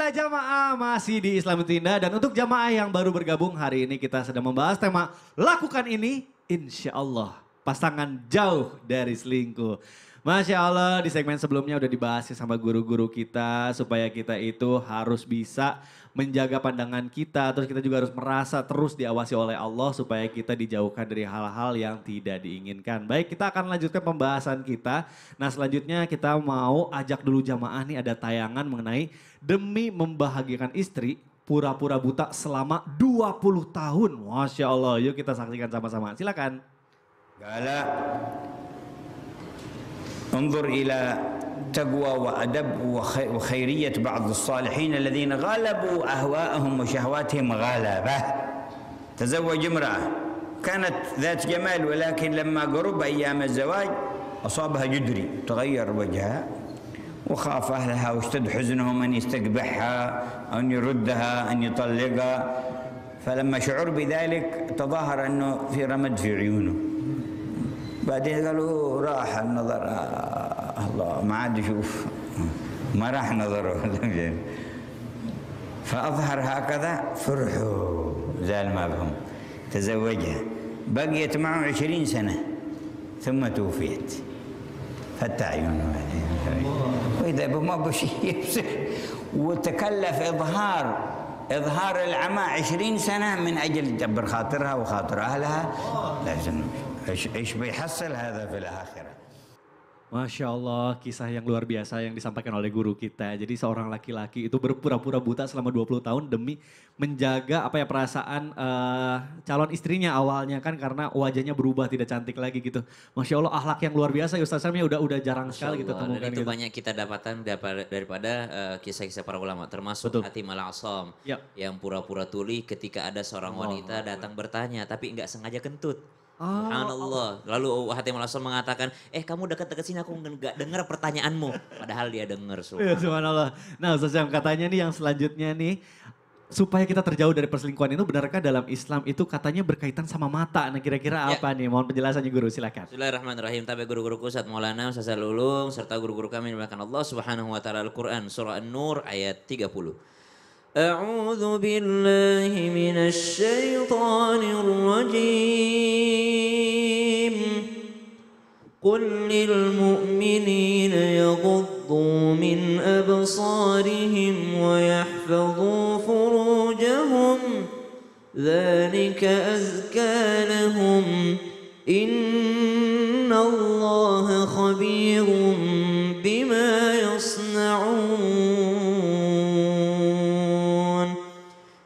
Alhamdulillah jamaah masih di Islam itu Indah. Dan untuk jamaah yang baru bergabung hari ini kita sedang membahas tema lakukan ini insya Allah pasangan jauh dari selingkuh. Masya Allah di segmen sebelumnya udah dibahas ya sama guru-guru kita supaya kita itu harus bisa menjaga pandangan kita. Terus kita juga harus merasa terus diawasi oleh Allah supaya kita dijauhkan dari hal-hal yang tidak diinginkan. Baik, kita akan lanjutkan pembahasan kita. Nah selanjutnya kita mau ajak dulu jamaah nih, ada tayangan mengenai demi membahagiakan istri pura-pura buta selama 20 tahun. Masya Allah, yuk kita saksikan sama-sama. Silakan. قال انظر إلى تقوى وأدب وخيرية بعض الصالحين الذين غلبوا أهواءهم وشهواتهم غلبة. تزوج امرأة كانت ذات جمال ولكن لما قرب أيام الزواج أصابها جدري تغير وجهها وخاف أهلها واشتد حزنهم أن يستقبحها أن يردها أن يطلقها فلما شعر بذلك تظاهر أنه في رمد في عيونه بعدين قالوا راح النظر الله ما عاد يشوف ما راح نظره فأظهر هكذا فرحوا زال ما بهم تزوجها بقيت معه 20 سنة ثم توفيت فتح عيونه وإذا ما بشيء يفسح وتكلف إظهار العمى 20 سنة من أجل جبر خاطرها وخاطر أهلها لازم إيش بيحصل هذا في الآخرة. Masya Allah, kisah yang luar biasa yang disampaikan oleh guru kita. Jadi seorang laki-laki itu berpura-pura buta selama 20 tahun demi menjaga apa ya perasaan calon istrinya awalnya kan karena wajahnya berubah tidak cantik lagi gitu. Masya Allah akhlak yang luar biasa ya Ustaz Sam ya udah jarang sekali kita temukan. Dan itu gitu. banyak kita dapatkan daripada kisah-kisah para ulama termasuk Betul. Hatim al-Asam Ya. yang pura-pura tuli ketika ada seorang wanita datang bertanya tapi enggak sengaja kentut. Subhanallah. Lalu Hatim al-Asam mengatakan, kamu dekat-dekat sini aku enggak dengar pertanyaanmu. Padahal dia dengar. Ya, subhanallah. Nah Ustaz Sam katanya nih yang selanjutnya nih, supaya kita terjauh dari perselingkuhan itu benarkah dalam Islam itu katanya berkaitan sama mata. Nah kira-kira apa nih? Mohon penjelasannya guru silakan. Bismillahirrahmanirrahim. Tapi guru-guruku Ustaz Maulana, Ustaz Ulung, serta guru-guru kami dimuliakan Allah Subhanahu wa taala Al-Qur'an surah An-Nur ayat 30. A'udzu billahi minasy syaithanir rajim. Qul lil mu'minina yaghuddu min absarihim wa yahfadhu furujahum. Dzalika azka lahum. Innallaha khabirum bima yasna'un.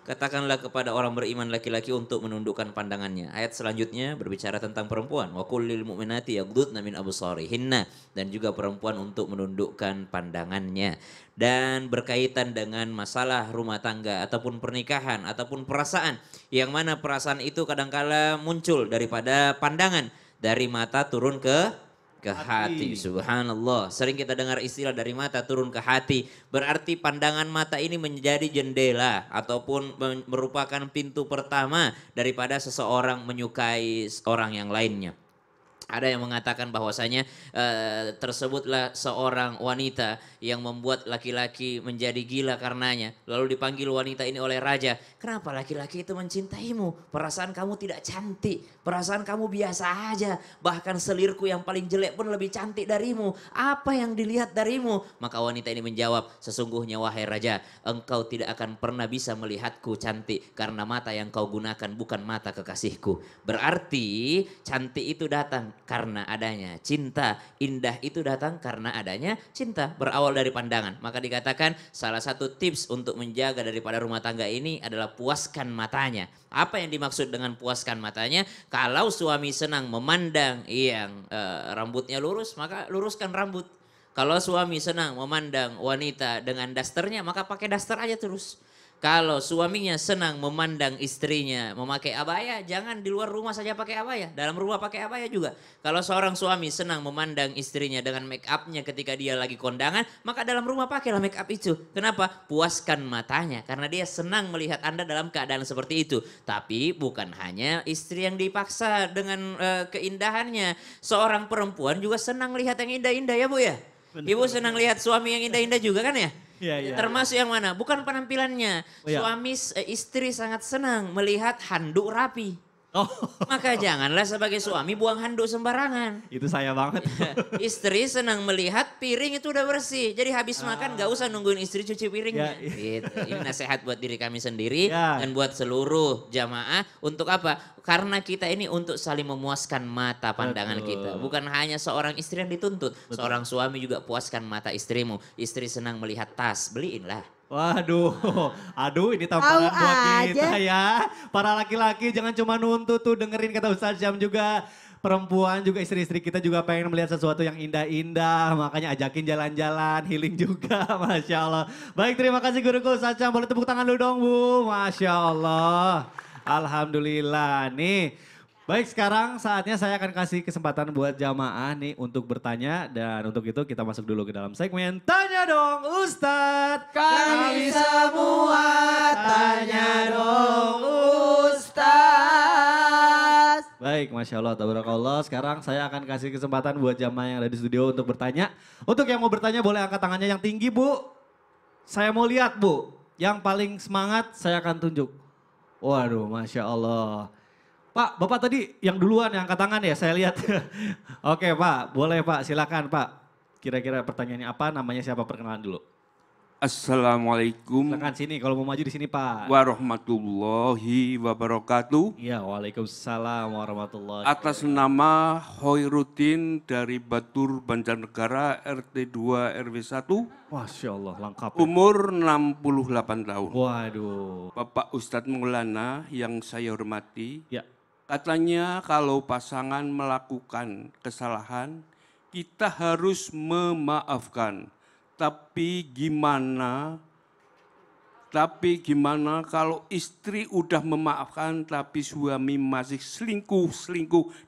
Katakanlah kepada orang beriman laki-laki untuk menundukkan pandangannya. Ayat selanjutnya berbicara tentang perempuan. Wa kullil mu'minati yaghdudna min absarihinna, dan juga perempuan untuk menundukkan pandangannya. Dan berkaitan dengan masalah rumah tangga ataupun pernikahan ataupun perasaan, yang mana perasaan itu kadangkala muncul daripada pandangan, dari mata turun ke hati. Subhanallah. Sering kita dengar istilah dari mata turun ke hati. Berarti pandangan mata ini menjadi jendela ataupun merupakan pintu pertama daripada seseorang menyukai orang yang lainnya. Ada yang mengatakan bahwasanya tersebutlah seorang wanita yang membuat laki-laki menjadi gila karenanya. Lalu dipanggil wanita ini oleh raja. Kenapa laki-laki itu mencintaimu? Perasaan kamu tidak cantik. Perasaan kamu biasa aja. Bahkan selirku yang paling jelek pun lebih cantik darimu. Apa yang dilihat darimu? Maka wanita ini menjawab, sesungguhnya wahai raja, engkau tidak akan pernah bisa melihatku cantik. Karena mata yang kau gunakan bukan mata kekasihku. Berarti cantik itu datang karena adanya cinta, indah itu datang karena adanya cinta, berawal dari pandangan. Maka dikatakan salah satu tips untuk menjaga daripada rumah tangga ini adalah puaskan matanya. Apa yang dimaksud dengan puaskan matanya? Kalau suami senang memandang yang rambutnya lurus, maka luruskan rambut. Kalau suami senang memandang wanita dengan dasternya, maka pakai daster aja terus. Kalau suaminya senang memandang istrinya memakai abaya, jangan di luar rumah saja pakai abaya, dalam rumah pakai abaya juga. Kalau seorang suami senang memandang istrinya dengan make upnya ketika dia lagi kondangan, maka dalam rumah pakailah make up itu. Kenapa? Puaskan matanya, karena dia senang melihat Anda dalam keadaan seperti itu. Tapi bukan hanya istri yang dipaksa dengan keindahannya. Seorang perempuan juga senang lihat yang indah-indah ya Bu ya. Ibu senang lihat suami yang indah-indah juga kan ya? Iya, iya. Termasuk yang mana? Bukan penampilannya. Oh, iya. Istri sangat senang melihat handuk rapi. Oh, Maka janganlah sebagai suami buang handuk sembarangan. itu saya banget. Istri senang melihat piring itu udah bersih. Jadi habis makan gak usah nungguin istri cuci piringnya. Ya, Gitu. Ini nasihat buat diri kami sendiri Ya. dan buat seluruh jamaah. Untuk apa? Karena kita ini untuk saling memuaskan mata pandangan Betul. kita. Bukan hanya seorang istri yang dituntut. Seorang suami juga puaskan mata istrimu. Istri senang melihat tas, beliinlah. Waduh, aduh ini tamparan Tahu buat kita aja. ya. Para laki-laki jangan cuma nuntut tuh, dengerin kata Ustaz Syam juga. Perempuan juga, istri-istri kita juga pengen melihat sesuatu yang indah-indah. Makanya ajakin jalan-jalan, healing juga. Masya Allah. Baik, terima kasih guruku Ustaz Syam. Boleh tepuk tangan dulu dong Bu. Masya Allah. Alhamdulillah. Nih. Baik, sekarang saatnya saya akan kasih kesempatan buat jamaah nih untuk bertanya. Dan untuk itu kita masuk dulu ke dalam segmen Tanya Dong Ustadz. Kami semua tanya dong Ustaz. Baik, Masya Allah, tabarakallah. Sekarang saya akan kasih kesempatan buat jamaah yang ada di studio untuk bertanya. Untuk yang mau bertanya boleh angkat tangannya yang tinggi Bu. Saya mau lihat Bu. Yang paling semangat saya akan tunjuk. Waduh, Masya Allah. Pak, Bapak tadi yang duluan yang angkat tangan ya, saya lihat. Oke Pak, boleh Pak, silakan Pak. Kira-kira pertanyaannya apa, namanya siapa, perkenalan dulu. Assalamualaikum Silakan sini, kalau mau maju di sini Pak. warahmatullahi wabarakatuh. Iya, waalaikumsalam warahmatullahi Atas nama Hoirudin dari Batur Banjarnegara RT 2 RW 1, Masya Allah, lengkap ya. umur 68 tahun. Waduh. Bapak Ustadz Maulana yang saya hormati, Ya, katanya kalau pasangan melakukan kesalahan, kita harus memaafkan. Tapi gimana kalau istri udah memaafkan tapi suami masih selingkuh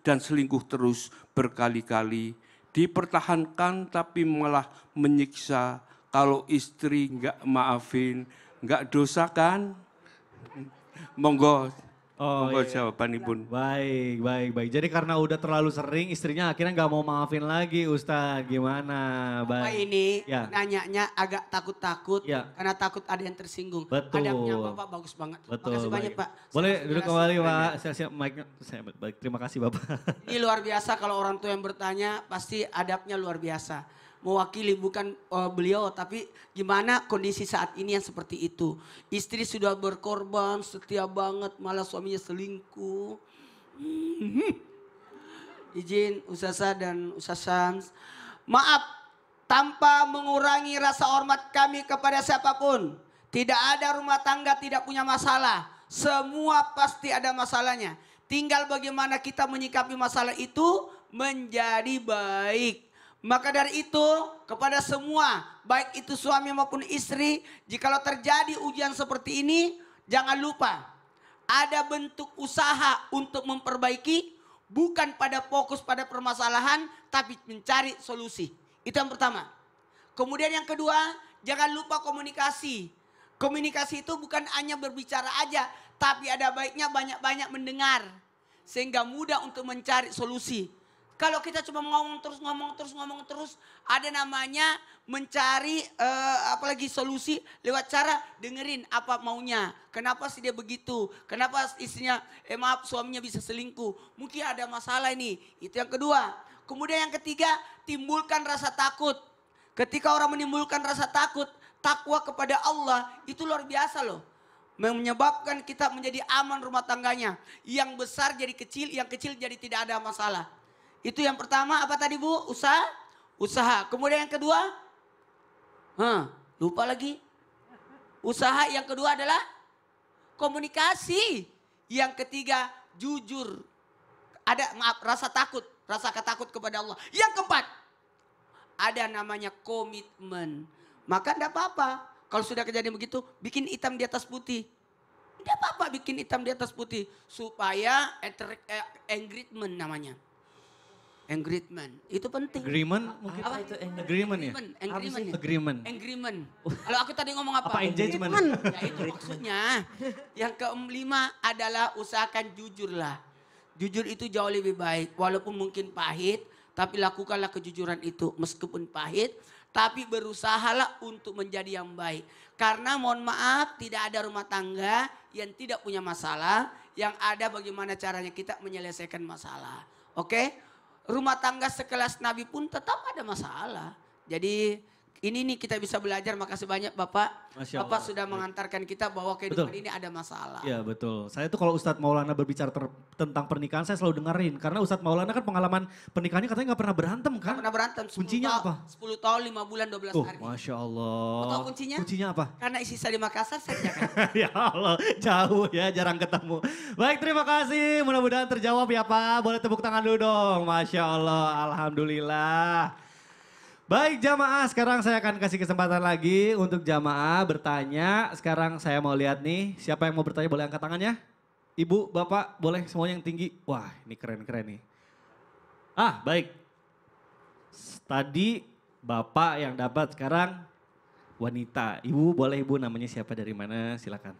dan selingkuh terus berkali-kali. Dipertahankan tapi malah menyiksa. Kalau istri nggak maafin, nggak dosa kan? Monggo, monggo iya. jawaban Ibu. Baik. Jadi karena udah terlalu sering istrinya akhirnya nggak mau maafin lagi Ustadz. Gimana? Pak Baik. ini Ya. nanyanya agak takut-takut Ya. karena takut ada yang tersinggung. Betul. Adabnya Bapak bagus banget. Betul. Makasih banyak baik. Pak. Boleh Sangat duduk menjelaskan. kembali Pak. Siap mic-nya. Baik, terima kasih Bapak. Ini luar biasa kalau orang tua yang bertanya pasti adabnya luar biasa. Mewakili bukan beliau tapi gimana kondisi saat ini yang seperti itu. Istri sudah berkorban, setia banget malah suaminya selingkuh. Izin Ustazah dan Ustaz Syams. Maaf tanpa mengurangi rasa hormat kami kepada siapapun. Tidak ada rumah tangga tidak punya masalah. Semua pasti ada masalahnya. Tinggal bagaimana kita menyikapi masalah itu menjadi baik. Maka dari itu kepada semua baik itu suami maupun istri, jikalau terjadi ujian seperti ini jangan lupa ada bentuk usaha untuk memperbaiki, bukan pada fokus pada permasalahan tapi mencari solusi. Itu yang pertama. Kemudian yang kedua, jangan lupa komunikasi. Komunikasi itu bukan hanya berbicara aja, tapi ada baiknya banyak-banyak mendengar sehingga mudah untuk mencari solusi. Kalau kita cuma ngomong terus, ada namanya mencari apalagi solusi lewat cara dengerin apa maunya. Kenapa sih dia begitu? Kenapa istrinya, maaf suaminya bisa selingkuh? Mungkin ada masalah ini. Itu yang kedua. Kemudian yang ketiga, timbulkan rasa takut. Ketika orang menimbulkan rasa takut, takwa kepada Allah itu luar biasa loh. Menyebabkan kita menjadi aman rumah tangganya. Yang besar jadi kecil, yang kecil jadi tidak ada masalah. Itu yang pertama, apa tadi Bu? Usaha. Kemudian yang kedua? Lupa lagi. Usaha yang kedua adalah komunikasi. Yang ketiga, jujur. Ada rasa takut kepada Allah. Yang keempat, ada namanya komitmen. Maka enggak apa-apa. Kalau sudah kejadian begitu, bikin hitam di atas putih. Tidak apa-apa bikin hitam di atas putih. Supaya engagement namanya. Engagement, itu penting. Agreement mungkin? Apa itu Agreement ya? Agreement. Kalau aku tadi ngomong apa? Apa engagement? Ya itu maksudnya. Yang kelima adalah usahakan jujurlah. Jujur itu jauh lebih baik. Walaupun mungkin pahit, tapi lakukanlah kejujuran itu. Meskipun pahit, Tapi berusahalah untuk menjadi yang baik. Karena mohon maaf tidak ada rumah tangga yang tidak punya masalah. Yang ada bagaimana caranya kita menyelesaikan masalah. Oke? Rumah tangga sekelas Nabi pun tetap ada masalah. Jadi ini nih kita bisa belajar. Makasih banyak Bapak. Masya Bapak Allah. sudah mengantarkan kita bahwa kehidupan ini ada masalah. Iya betul. Saya tuh kalau Ustadz Maulana berbicara tentang pernikahan saya selalu dengerin. Karena Ustadz Maulana kan pengalaman pernikahannya katanya nggak pernah berantem kan? Nggak pernah berantem. Kuncinya apa? 10 tahun, 5 bulan, 12 Oh, hari. Masya Allah. Mau tahu kuncinya? Kuncinya apa? Karena isi saya di Makassar saya jaga. Ya Allah, jauh ya, jarang ketemu. Baik, terima kasih. Mudah-mudahan terjawab ya Pak. Boleh tepuk tangan dulu dong. Masya Allah, Alhamdulillah. Baik jamaah, sekarang saya akan kasih kesempatan lagi untuk jamaah bertanya. Sekarang saya mau lihat nih, siapa yang mau bertanya boleh angkat tangannya. Ibu, Bapak, boleh semuanya yang tinggi. Wah, ini keren-keren nih. Ah, baik. Tadi Bapak yang dapat, sekarang wanita. Ibu, boleh Ibu namanya siapa dari mana? Silakan.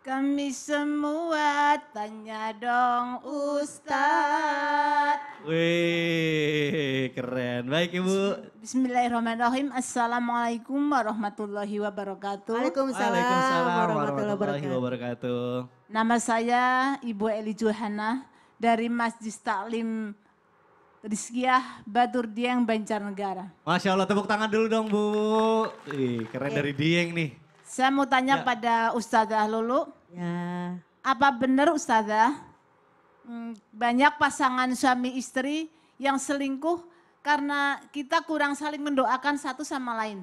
Kami semua tanya dong Ustadz. Wih, keren. Baik Ibu. Bismillahirrahmanirrahim. Assalamualaikum warahmatullahi wabarakatuh. Waalaikumsalam warahmatullahi wabarakatuh. Nama saya Ibu Eli Johana dari Masjid Taklim Rizkiah Batur Dieng Banjarnegara. Masya Allah, tepuk tangan dulu dong Bu. Ih, keren dari Dieng nih. Saya mau tanya Ya. pada Ustazah Lulu. Ya, Apa benar Ustazah banyak pasangan suami istri yang selingkuh karena kita kurang saling mendoakan satu sama lain?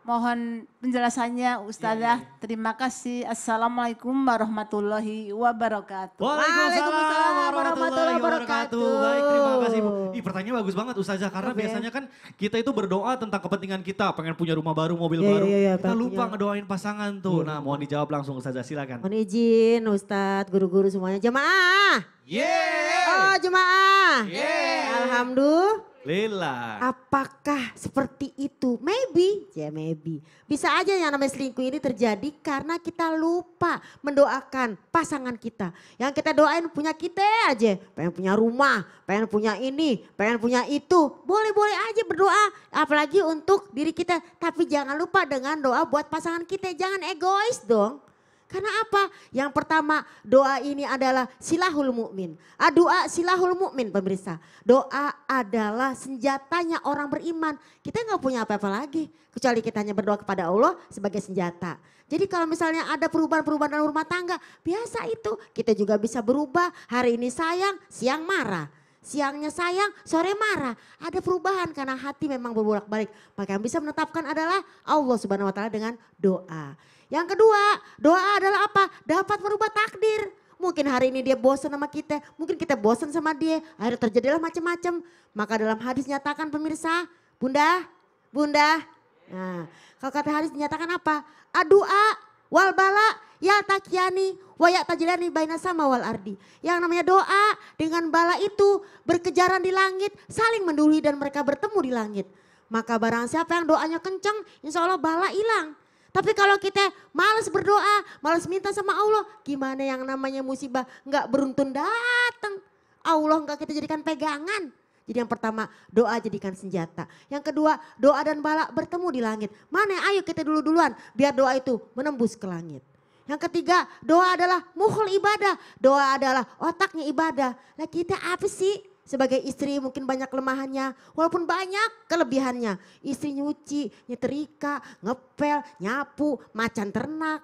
Mohon penjelasannya Ustazah. Terima kasih. Assalamualaikum warahmatullahi wabarakatuh. Waalaikumsalam warahmatullahi wabarakatuh. Baik, terima kasih Bu. Ih, pertanyaan bagus banget Ustazah. Karena Oke. biasanya kan kita itu berdoa tentang kepentingan kita. Pengen punya rumah baru, mobil Iya, baru. iya, iya, Kita pengen lupa punya. ngedoain pasangan tuh. Nah, mohon dijawab langsung Ustazah, silakan. mohon izin Ustadz, guru-guru semuanya. Jemaah. Oh jemaah. Alhamdulillah. Apakah seperti itu? Maybe, ya maybe. Bisa aja yang namanya selingkuh ini terjadi karena kita lupa mendoakan pasangan kita. Yang kita doain punya kita aja. Pengen punya rumah, pengen punya ini, pengen punya itu. Boleh-boleh aja berdoa. Apalagi untuk diri kita. Tapi jangan lupa dengan doa buat pasangan kita. Jangan egois dong. Karena apa? Yang pertama doa ini adalah silahul mukmin. Doa silahul mukmin pemirsa. Doa adalah senjatanya orang beriman. Kita nggak punya apa-apa lagi. Kecuali kita hanya berdoa kepada Allah sebagai senjata. Jadi kalau misalnya ada perubahan-perubahan dalam rumah tangga. Biasa itu kita juga bisa berubah. Hari ini sayang, siang marah. Siangnya sayang, sore marah. Ada perubahan karena hati memang berbolak-balik. Maka yang bisa menetapkan adalah Allah Subhanahu wa taala dengan doa. Yang kedua, doa adalah apa? Dapat merubah takdir. Mungkin hari ini dia bosan sama kita, mungkin kita bosan sama dia. Akhirnya terjadilah macam-macam. Maka dalam hadis nyatakan pemirsa, Bunda. Nah, kalau kata hadis dinyatakan apa? Doa wal bala ya takyani wa ya tajilani baina sama wal ardi. Yang namanya doa dengan bala itu berkejaran di langit, saling mendului dan mereka bertemu di langit. Maka barang siapa yang doanya kencang, insya Allah bala hilang. Tapi kalau kita malas berdoa, malas minta sama Allah, gimana yang namanya musibah nggak beruntun datang. Allah nggak kita jadikan pegangan. Jadi yang pertama doa jadikan senjata. Yang kedua doa dan bala bertemu di langit. Mana ayo kita duluan biar doa itu menembus ke langit. Yang ketiga doa adalah mukhul ibadah. Doa adalah otaknya ibadah. Lah kita apa sih? Sebagai istri mungkin banyak kelemahannya, walaupun banyak kelebihannya. Istri nyuci, nyetrika, ngepel, nyapu, macan ternak,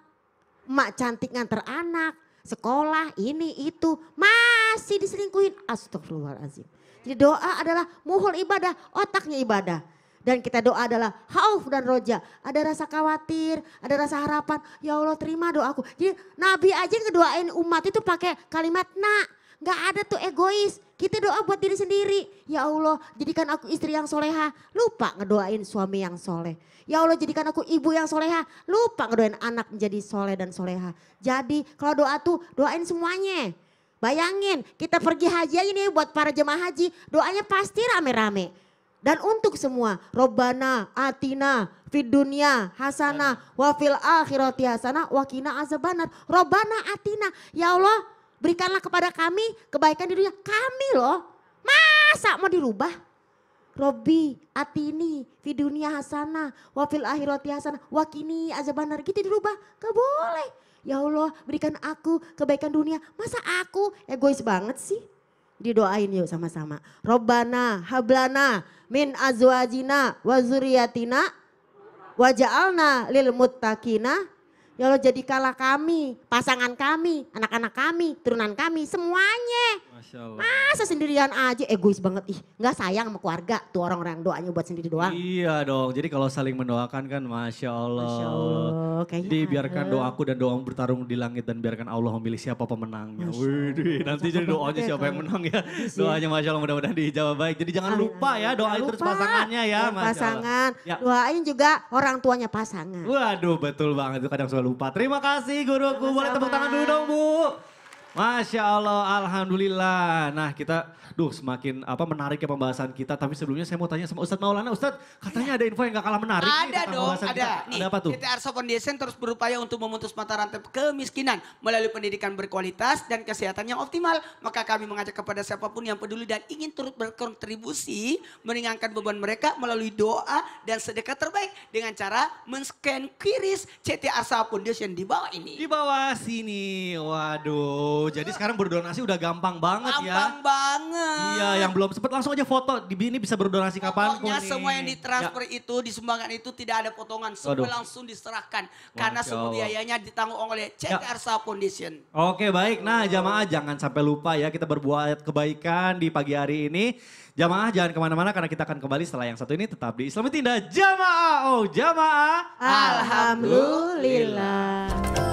emak cantik nganter anak, sekolah, ini itu. Masih diselingkuhin, astagfirullahaladzim. Jadi doa adalah muhul ibadah, otaknya ibadah. Dan kita doa adalah khauf dan roja. Ada rasa khawatir, ada rasa harapan. Ya Allah terima doaku. Jadi Nabi aja ngedoain umat itu pakai kalimat nak. Gak ada tuh egois. Kita doa buat diri sendiri. Ya Allah jadikan aku istri yang soleha. Lupa ngedoain suami yang soleh. Ya Allah jadikan aku ibu yang soleha. Lupa ngedoain anak menjadi soleh dan soleha. Jadi kalau doa tuh doain semuanya. Bayangin kita pergi haji aja nih buat para jemaah haji. Doanya pasti rame-rame. Dan untuk semua. Robbana atina fid dunya hasanah wa fil akhirati hasanah wa qina azabannar. Robbana atina. Ya Allah berikanlah kepada kami kebaikan di dunia. Kami loh, masa mau dirubah? Robbi atini fi dunia hasanah wa fil akhirati hasanah wa qini azabannar. Gitu dirubah, gak boleh. Ya Allah berikan aku kebaikan dunia. Masa aku egois banget sih? Didoain yuk sama-sama. Robbana hablana min azwajina wa zuriyatina waja'alna lil muttaqina. Ya Allah jadikanlah kami, pasangan kami, anak-anak kami, turunan kami, semuanya. Masya Allah. Masa sendirian aja, egois banget. Ih gak sayang sama keluarga, tuh orang-orang yang doanya buat sendiri doang. Iya dong, jadi kalau saling mendoakan kan Masya Allah. Masya Allah, kayaknya Jadi biarkan ada. doaku dan doamu bertarung di langit dan biarkan Allah memilih siapa pemenangnya. Wih, nanti jadi doanya siapa yang menang ya. Doanya Masya Allah mudah-mudahan dijawab baik. Jadi jangan lupa ya doain Jangan terus lupa. pasangannya ya Doain Masya pasangan, Allah. Ya. doain juga orang tuanya pasangan. Waduh betul banget itu kadang suka lupa. Terima kasih guruku, boleh tepuk tangan dulu dong Bu. Masya Allah, Alhamdulillah. Nah kita, semakin menarik ya pembahasan kita. Tapi sebelumnya saya mau tanya sama Ustadz Maulana. Ustadz katanya ada info yang gak kalah menarik nih Ada tentang dong, pembahasan ada. kita. Nih, Ada apa tuh? PT Arsa Foundation terus berupaya untuk memutus mata rantai kemiskinan melalui pendidikan berkualitas dan kesehatan yang optimal. Maka kami mengajak kepada siapapun yang peduli dan ingin turut berkontribusi meringankan beban mereka melalui doa dan sedekah terbaik dengan cara men-scan QRIS CT Arsa Foundation di bawah ini. Di bawah sini, waduh. Jadi sekarang berdonasi udah gampang banget ya. Gampang banget. Iya, yang belum sempat langsung aja foto. Di ini bisa berdonasi kapan pun Pokoknya nih. semua yang ditransfer Ya. itu, disumbangkan itu tidak ada potongan. Semua Waduh. langsung diserahkan. Karena Masya semua Allah. biayanya ditanggung oleh CT Ya. Arsa Foundation. Oke baik, nah jamaah jangan sampai lupa ya kita berbuat kebaikan di pagi hari ini. Jamaah jangan kemana-mana karena kita akan kembali setelah yang satu ini tetap di Islami Tinda. Jamaah, jamaah. Alhamdulillah.